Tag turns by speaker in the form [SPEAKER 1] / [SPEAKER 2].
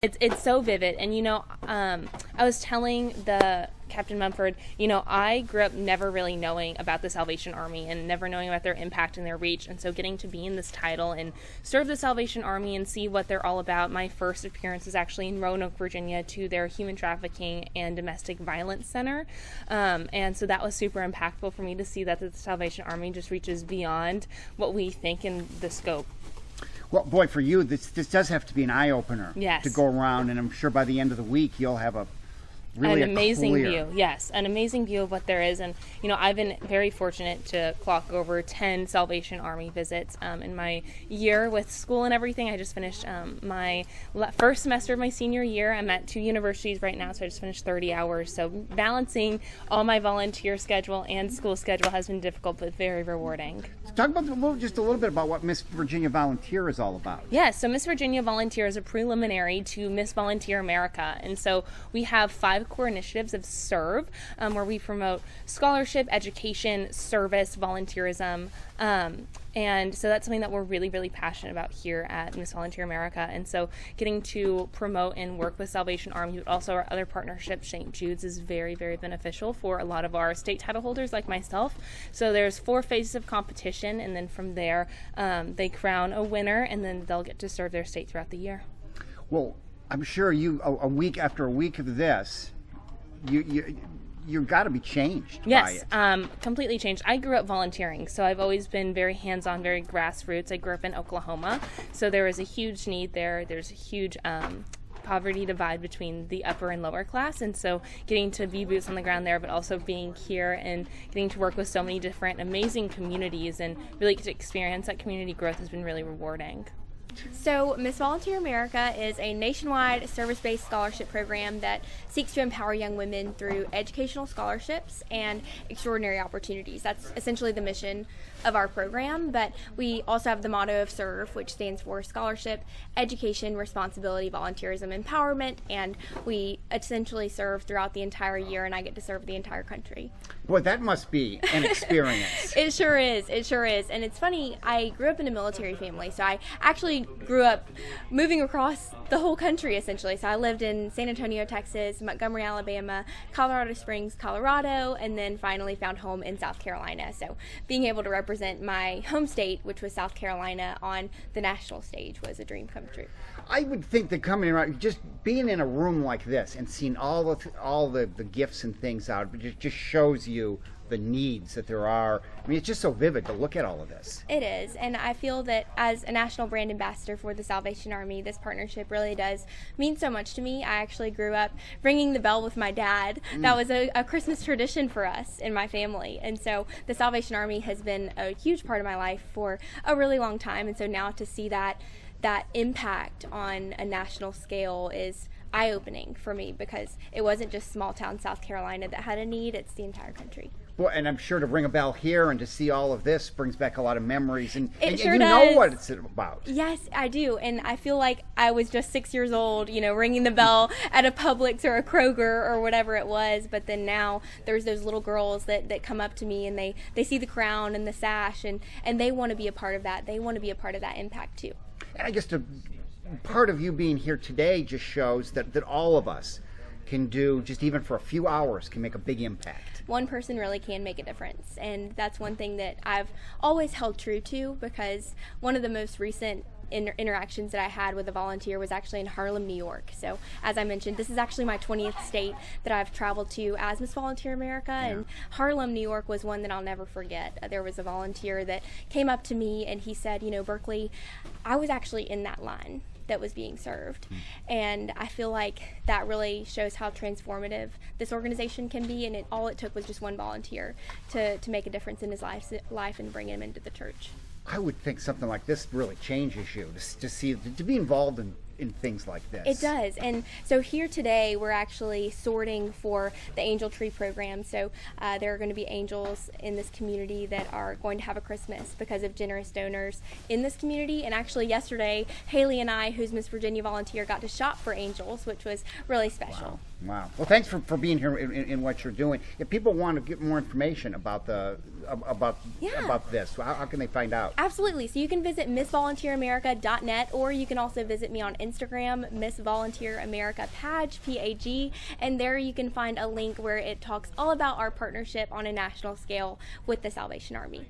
[SPEAKER 1] It's so vivid. And, I was telling the Captain Mumford, I grew up never really knowing about the Salvation Army and never knowing about their impact and their reach. And so getting to be in this title and serve the Salvation Army and see what they're all about. My first appearance was actually in Roanoke, Virginia, to their human trafficking and domestic violence center. And so that was super impactful for me to see that the Salvation Army just reaches beyond what we think in the scope.
[SPEAKER 2] Well, boy, for you, this does have to be an eye-opener.
[SPEAKER 1] Yes.
[SPEAKER 2] To go around, and I'm sure by the end of the week you'll have an amazing
[SPEAKER 1] view. Yes, an amazing view of what there is. And, I've been very fortunate to clock over 10 Salvation Army visits in my year with school and everything. I just finished my first semester of my senior year. I'm at 2 universities right now, so I just finished 30 hours. So balancing all my volunteer schedule and school schedule has been difficult, but very rewarding.
[SPEAKER 2] Talk about just a little bit about what Miss Virginia Volunteer is all about.
[SPEAKER 1] Yes, so Miss Virginia Volunteer is a preliminary to Miss Volunteer America. And so we have 5 core initiatives of SERVE, where we promote scholarship, education, service, volunteerism. And so that's something that we're really, really passionate about here at Miss Volunteer America. And so getting to promote and work with Salvation Army, but also our other partnerships, St. Jude's, is very, very beneficial for a lot of our state title holders like myself. So there's 4 phases of competition, and then from there, they crown a winner, and then they'll get to serve their state throughout the year.
[SPEAKER 2] Well, I'm sure you, a week after a week of this, you've got to be changed by it.
[SPEAKER 1] Yes, completely changed. I grew up volunteering, so I've always been very hands-on, very grassroots. I grew up in Oklahoma, so there was a huge need there. There's a huge poverty divide between the upper and lower class, and so getting to be boots on the ground there, but also being here and getting to work with so many different amazing communities and really get to experience that community growth has been really rewarding.
[SPEAKER 3] So Miss Volunteer America is a nationwide service-based scholarship program that seeks to empower young women through educational scholarships and extraordinary opportunities. That's essentially the mission of our program, but we also have the motto of SERVE, which stands for Scholarship, Education, Responsibility, Volunteerism, Empowerment, and we essentially serve throughout the entire year, and I get to serve the entire country.
[SPEAKER 2] Boy, that must be an experience.
[SPEAKER 3] It sure is. And it's funny, I grew up in a military family, so I actually grew up moving across the whole country, essentially. So I lived in San Antonio, Texas, Montgomery, Alabama, Colorado Springs, Colorado, and then finally found home in South Carolina. So being able to represent my home state, which was South Carolina, on the national stage was a dream come true.
[SPEAKER 2] I would think that coming around, just being in a room like this and seeing all the gifts and things out, it just shows you the needs that there are. I mean, it's just so vivid to look at all of this.
[SPEAKER 3] It is, and I feel that as a national brand ambassador for the Salvation Army, this partnership really does mean so much to me. I actually grew up ringing the bell with my dad. That was a Christmas tradition for us in my family, and so the Salvation Army has been a huge part of my life for a really long time, and so now to see that impact on a national scale is eye-opening for me, because it wasn't just small town South Carolina that had a need, it's the entire country.
[SPEAKER 2] Well, and I'm sure to ring a bell here and to see all of this brings back a lot of memories, and
[SPEAKER 3] sure
[SPEAKER 2] you
[SPEAKER 3] does.
[SPEAKER 2] know what it's about.
[SPEAKER 3] Yes, I do, and I feel like I was just 6 years old, ringing the bell at a Publix or a Kroger or whatever it was, but then now there's those little girls that come up to me and they see the crown and the sash, and they want to be a part of that. They want to be a part of that impact too.
[SPEAKER 2] And I guess part of you being here today just shows that all of us can do, just even for a few hours, can make a big impact.
[SPEAKER 3] One person really can make a difference, and that's one thing that I've always held true to, because one of the most recent interactions that I had with a volunteer was actually in Harlem, New York. So as I mentioned, this is actually my 20th state that I've traveled to as Miss Volunteer America, and Harlem, New York was one that I'll never forget. There was a volunteer that came up to me and he said, Berkley, I was actually in that line that was being served. And I feel like that really shows how transformative this organization can be, and all it took was just one volunteer to make a difference in his life and bring him into the church.
[SPEAKER 2] I would think something like this really changes you, to be involved in things like this.
[SPEAKER 3] It does. And so here today we're actually sorting for the Angel Tree program. So there are going to be angels in this community that are going to have a Christmas because of generous donors in this community. And actually yesterday, Haleigh and I, who's Miss Virginia Volunteer, got to shop for angels, which was really special.
[SPEAKER 2] Wow. Wow. Well, thanks for being here in what you're doing. If people want to get more information about about this, how can they find out?
[SPEAKER 3] Absolutely. So you can visit MissVolunteerAmerica.net, or you can also visit me on Instagram, Miss Volunteer America Page, PAG, and there you can find a link where it talks all about our partnership on a national scale with the Salvation Army.